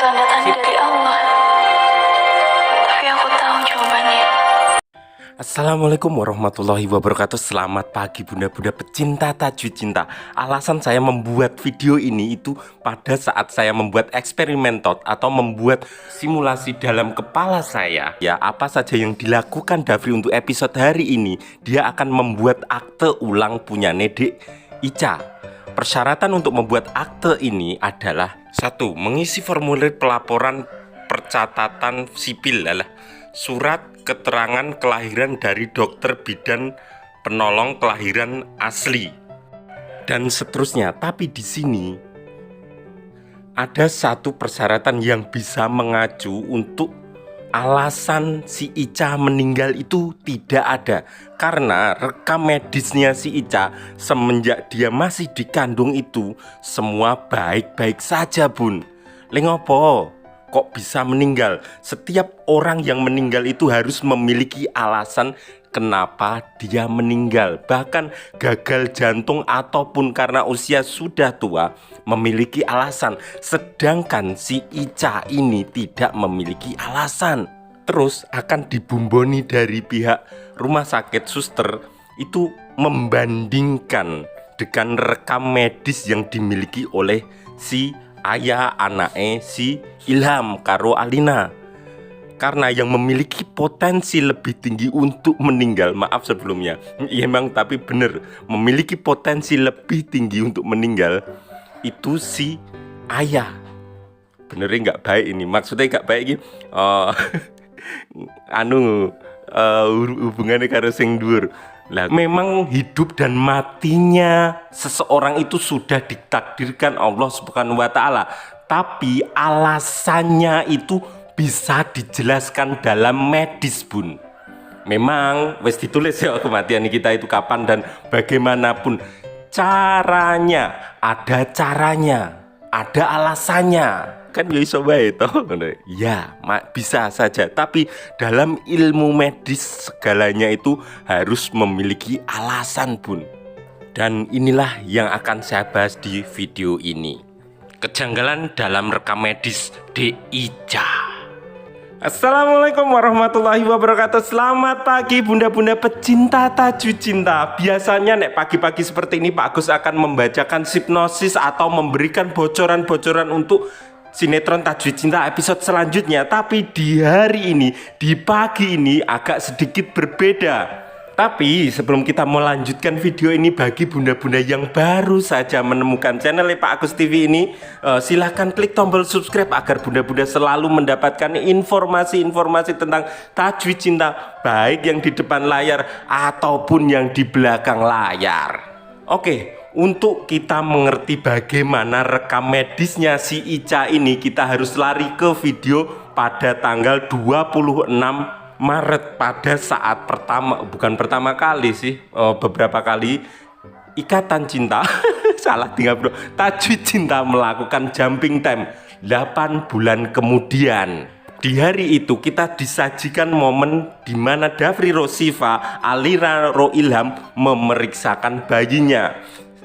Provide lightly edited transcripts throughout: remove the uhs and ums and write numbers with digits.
tanda-tanda dari Allah. Tapi aku tahu jawabannya. Assalamualaikum warahmatullahi wabarakatuh. Selamat pagi bunda-bunda pecinta tajwid cinta. Alasan saya membuat video ini itu pada saat saya membuat eksperimen atau membuat simulasi dalam kepala saya. Ya, apa saja yang dilakukan Dafri untuk episode hari ini, dia akan membuat akte ulang punya Dek Ica. Persyaratan untuk membuat akte ini adalah: 1. Mengisi formulir pelaporan percatatan sipil, surat keterangan kelahiran dari dokter bidan penolong kelahiran asli, dan seterusnya. Tapi di sini ada satu persyaratan yang bisa mengacu untuk alasan si Ica meninggal itu tidak ada, karena rekam medisnya si Ica semenjak dia masih dikandung itu semua baik-baik saja bun. Lengopo kok bisa meninggal? Setiap orang yang meninggal itu harus memiliki alasan kenapa dia meninggal. Bahkan gagal jantung ataupun karena usia sudah tua memiliki alasan. Sedangkan si Ica ini tidak memiliki alasan. Terus akan dibumboni dari pihak rumah sakit, suster itu membandingkan dengan rekam medis yang dimiliki oleh si ayah anaknya si Ilham karo Alina, karena yang memiliki potensi lebih tinggi untuk meninggal. Maaf sebelumnya, ya emang tapi bener, memiliki potensi lebih tinggi untuk meninggal itu si ayah. Benernya nggak baik ini, maksudnya nggak baik ini. Hubungannya karo sing dhuwur. Lah, memang hidup dan matinya seseorang itu sudah ditakdirkan Allah Subhanahu wa taala, tapi alasannya itu bisa dijelaskan dalam medis, Bun. Memang wis ditulis ya kematian kita itu kapan dan bagaimanapun caranya, ada alasannya. Kan ya iso bae toh. Ya, bisa saja, tapi dalam ilmu medis segalanya itu harus memiliki alasan, Bun. Dan inilah yang akan saya bahas di video ini. Kejanggalan dalam rekam medis Dek Ica. Assalamualaikum warahmatullahi wabarakatuh. Selamat pagi bunda-bunda pecinta tajwid cinta. Biasanya nek pagi-pagi seperti ini Pak Agus akan membacakan hipnosis atau memberikan bocoran-bocoran untuk sinetron Tajwid Cinta episode selanjutnya. Tapi di hari ini, di pagi ini agak sedikit berbeda. Tapi sebelum kita melanjutkan video ini, bagi bunda-bunda yang baru saja menemukan channel Pak Agus TV ini, silahkan klik tombol subscribe agar bunda-bunda selalu mendapatkan informasi-informasi tentang Tajwid Cinta, baik yang di depan layar ataupun yang di belakang layar. Oke, untuk kita mengerti bagaimana rekam medisnya si Ica ini, kita harus lari ke video pada tanggal 26 Maret pada saat bukan pertama kali sih, beberapa kali Ikatan Cinta salah tinggal bro, Tajwid Cinta melakukan jumping time 8 bulan kemudian. Di hari itu kita disajikan momen di mana Dafri Rosifa Alira Ro Ilham memeriksakan bayinya.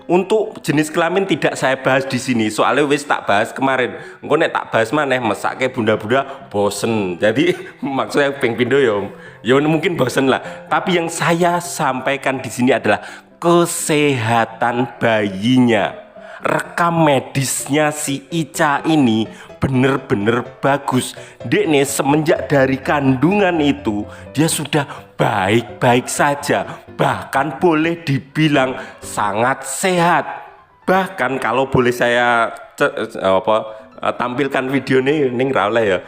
Untuk jenis kelamin tidak saya bahas di sini, soalnya wis tak bahas kemarin. Engko nek tak bahas maneh mesake bunda-bunda bosen. Jadi maksudnya ping pindo ya mungkin bosen lah. Tapi yang saya sampaikan di sini adalah kesehatan bayinya. Rekam medisnya si Ica ini bener-bener bagus. Dekne semenjak dari kandungan itu dia sudah baik-baik saja, bahkan boleh dibilang sangat sehat. Bahkan kalau boleh saya tampilkan video ning rawle ya,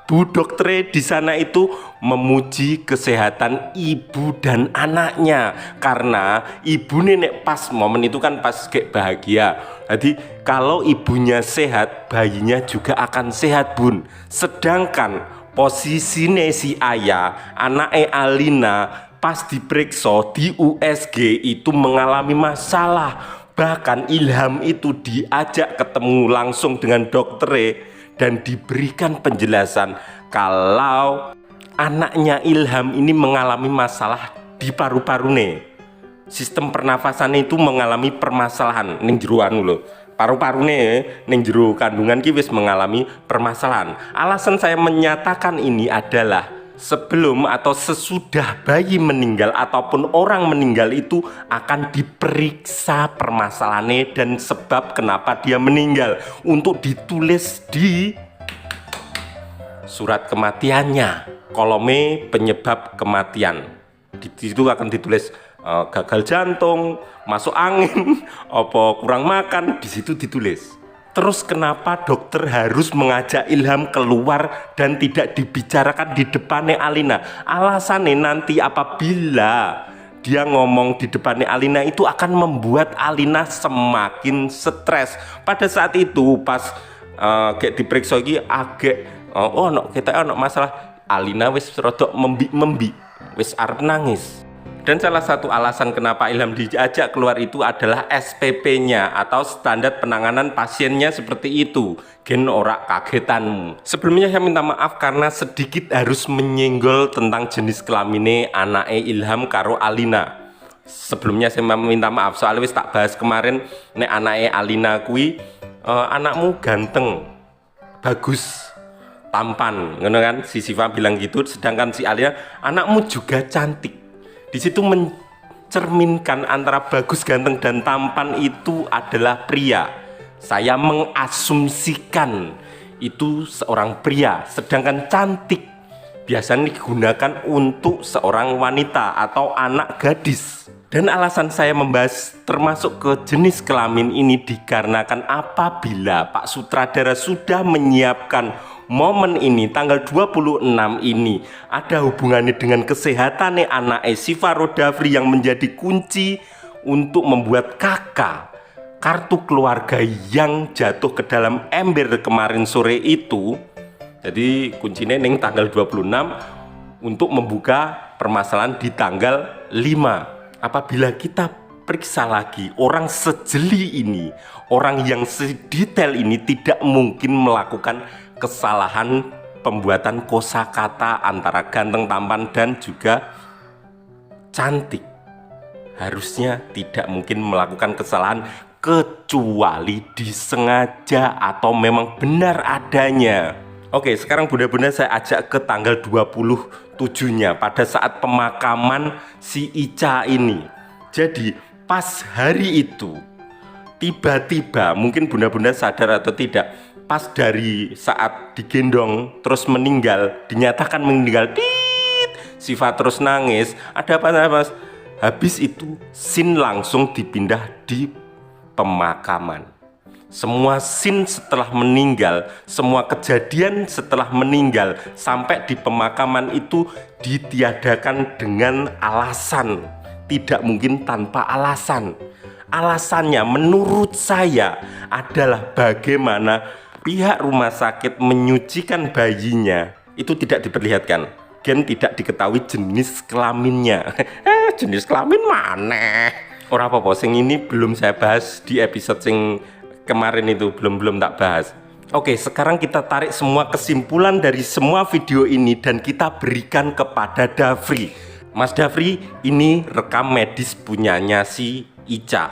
Bu dokter di sana itu memuji kesehatan ibu dan anaknya, karena ibu nenek pas momen itu kan pas kayak bahagia. Jadi kalau ibunya sehat, bayinya juga akan sehat, Bun. Sedangkan posisinya si ayah, anaknya Alina, pas diperiksa di USG itu mengalami masalah. Bahkan Ilham itu diajak ketemu langsung dengan dokter dan diberikan penjelasan kalau anaknya Ilham ini mengalami masalah di paru-paru nih. Sistem pernafasan itu mengalami permasalahan ning jeroan lho. paru-parune ning jero kandungan ki wis mengalami permasalahan. Alasan saya menyatakan ini adalah sebelum atau sesudah bayi meninggal ataupun orang meninggal itu akan diperiksa permasalahannya dan sebab kenapa dia meninggal untuk ditulis di surat kematiannya, kolome penyebab kematian. Di situ akan ditulis gagal jantung, masuk angin, apa kurang makan, di situ ditulis. Terus kenapa dokter harus mengajak Ilham keluar dan tidak dibicarakan di depannya Alina? Alasannya nanti apabila dia ngomong di depannya Alina itu akan membuat Alina semakin stres. Pada saat itu pas kayak diperiksa lagi agak kita masalah, Alina wis rodok membi wis arep nangis. Dan salah satu alasan kenapa Ilham diajak keluar itu adalah SPP-nya atau standar penanganan pasiennya seperti itu. Gen ora kagetanmu. Sebelumnya saya minta maaf karena sedikit harus menyenggol tentang jenis kelamine anake Ilham karo Alina. Sebelumnya saya minta maaf soalnya wis tak bahas kemarin nek anake Alina kui anakmu ganteng, bagus, tampan, ngono kan? Si Siva bilang gitu, sedangkan si Alina anakmu juga cantik. Di situ mencerminkan antara bagus, ganteng, dan tampan itu adalah pria. Saya mengasumsikan itu seorang pria, sedangkan cantik biasanya digunakan untuk seorang wanita atau anak gadis. Dan alasan saya membahas termasuk ke jenis kelamin ini dikarenakan apabila Pak Sutradara sudah menyiapkan momen ini tanggal 26 ini ada hubungannya dengan kesehatan anak Siva Rodafri yang menjadi kunci untuk membuat kakak kartu keluarga yang jatuh ke dalam ember kemarin sore itu. Jadi kuncinya neng tanggal 26 untuk membuka permasalahan di tanggal 5. Apabila kita periksa lagi orang sejeli ini, orang yang sedetail ini tidak mungkin melakukan kesalahan pembuatan kosakata antara ganteng, tampan, dan juga cantik. Harusnya tidak mungkin melakukan kesalahan kecuali disengaja atau memang benar adanya. Oke, sekarang bunda-bunda saya ajak ke tanggal 27-nya pada saat pemakaman si Ica ini. Jadi pas hari itu tiba-tiba, mungkin bunda-bunda sadar atau tidak, pas dari saat digendong terus meninggal, dinyatakan meninggal, Siva terus nangis, ada apa mas? Habis itu scene langsung dipindah di pemakaman. Semua scene setelah meninggal, semua kejadian setelah meninggal sampai di pemakaman itu ditiadakan dengan alasan. Tidak mungkin tanpa alasan. Alasannya menurut saya adalah bagaimana pihak rumah sakit menyucikan bayinya. Itu tidak diperlihatkan. Gen tidak diketahui jenis kelaminnya. Jenis kelamin mana? Ora apa-apa, sing ini belum saya bahas di episode sing kemarin itu, belum tak bahas. Oke, sekarang kita tarik semua kesimpulan dari semua video ini dan kita berikan kepada Dafri. Mas Dafri, ini rekam medis punyanya si Ica.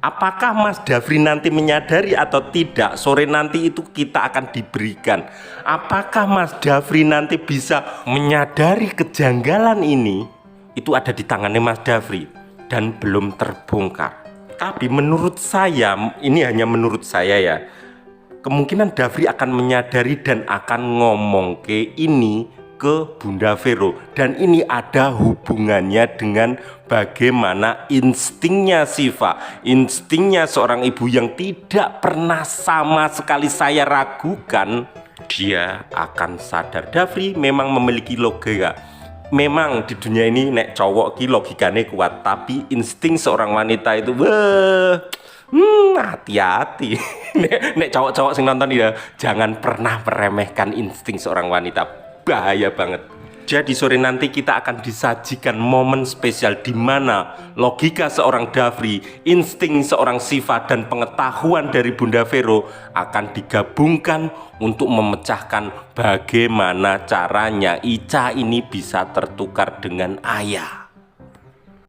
Apakah Mas Dafri nanti menyadari atau tidak, sore nanti itu kita akan diberikan. Apakah Mas Dafri nanti bisa menyadari kejanggalan ini? Itu ada di tangannya Mas Dafri dan belum terbongkar. Tapi menurut saya, ini hanya menurut saya ya, kemungkinan Dafri akan menyadari dan akan ngomong ke ini ke Bunda Vero. Dan ini ada hubungannya dengan bagaimana instingnya Siva, instingnya seorang ibu yang tidak pernah sama sekali saya ragukan. Dia akan sadar Dafri memang memiliki logika. Memang di dunia ini nek cowok ki logikanya kuat, tapi insting seorang wanita itu hati-hati. nek cowok-cowok sing nonton ya, jangan pernah meremehkan insting seorang wanita, bahaya banget. Jadi sore nanti kita akan disajikan momen spesial di mana logika seorang Dafri, insting seorang Siva, dan pengetahuan dari Bunda Vero akan digabungkan untuk memecahkan bagaimana caranya Ica ini bisa tertukar dengan ayah.